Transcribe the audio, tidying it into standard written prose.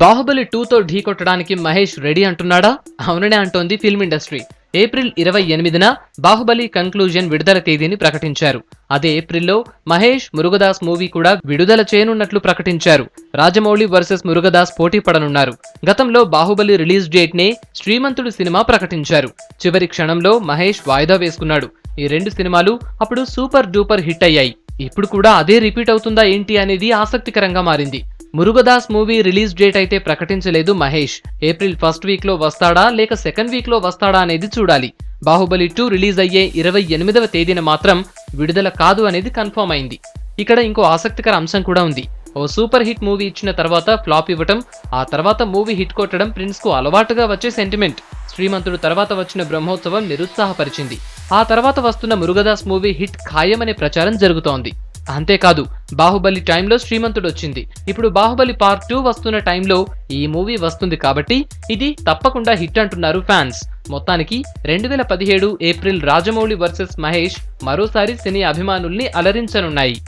బాహుబలి 2తో ఢీకొట్టడానికి మహేష్ రెడీ అంటున్నాడా? అవుననే అంటోంది ఫిల్మ్ ఇండస్ట్రీ. ఏప్రిల్ 28న బాహుబలి కంక్లూజన్ విడుదల తేదీని ప్రకటించారు. అదే ఏప్రిల్లో మహేష్ మురుగదాస్ మూవీ కూడా విడుదల చేయనున్నట్లు ప్రకటించారు. రాజమౌళి వర్సెస్ మురుగదాస్ పోటీ పడనున్నారు. గతంలో బాహుబలి రిలీజ్ డేట్ నే శ్రీమంతుడు సినిమా ప్రకటించారు. చివరి క్షణంలో మహేష్ వాయిదా వేసుకున్నాడు. ఈ రెండు సినిమాలు అప్పుడు సూపర్ డూపర్ హిట్ అయ్యాయి. ఇప్పుడు కూడా అదే రిపీట్ అవుతుందా ఏంటి అనేది ఆసక్తికరంగా మారింది. మురుగదాస్ మూవీ రిలీజ్ డేట్ అయితే ప్రకటించలేదు మహేష్. ఏప్రిల్ ఫస్ట్ వీక్ లో వస్తాడా లేక సెకండ్ వీక్ లో వస్తాడా అనేది చూడాలి. బాహుబలి 2 రిలీజ్ అయ్యే 28వ తేదీన మాత్రం విడుదల కాదు అనేది కన్ఫర్మ్ అయింది. ఇక్కడ ఇంకో ఆసక్తికర అంశం కూడా ఉంది. ఓ సూపర్ హిట్ మూవీ ఇచ్చిన తర్వాత ఫ్లాప్ ఇవ్వటం, ఆ తర్వాత మూవీ హిట్ కొట్టడం ప్రిన్స్ కు అలవాటుగా వచ్చే సెంటిమెంట్. శ్రీమంతుడు తర్వాత వచ్చిన బ్రహ్మోత్సవం నిరుత్సాహపరిచింది. ఆ తర్వాత వస్తున్న మురుగదాస్ మూవీ హిట్ ఖాయమనే ప్రచారం జరుగుతోంది. అంతేకాదు, బాహుబలి టైంలో శ్రీమంతుడు వచ్చింది. ఇప్పుడు బాహుబలి పార్ట్ 2 వస్తున్న టైంలో ఈ మూవీ వస్తుంది కాబట్టి ఇది తప్పకుండా హిట్ అంటున్నారు ఫ్యాన్స్. మొత్తానికి 2017 ఏప్రిల్ రాజమౌళి వర్సెస్ మహేష్ మరోసారి సినీ అభిమానుల్ని అలరించనున్నాయి.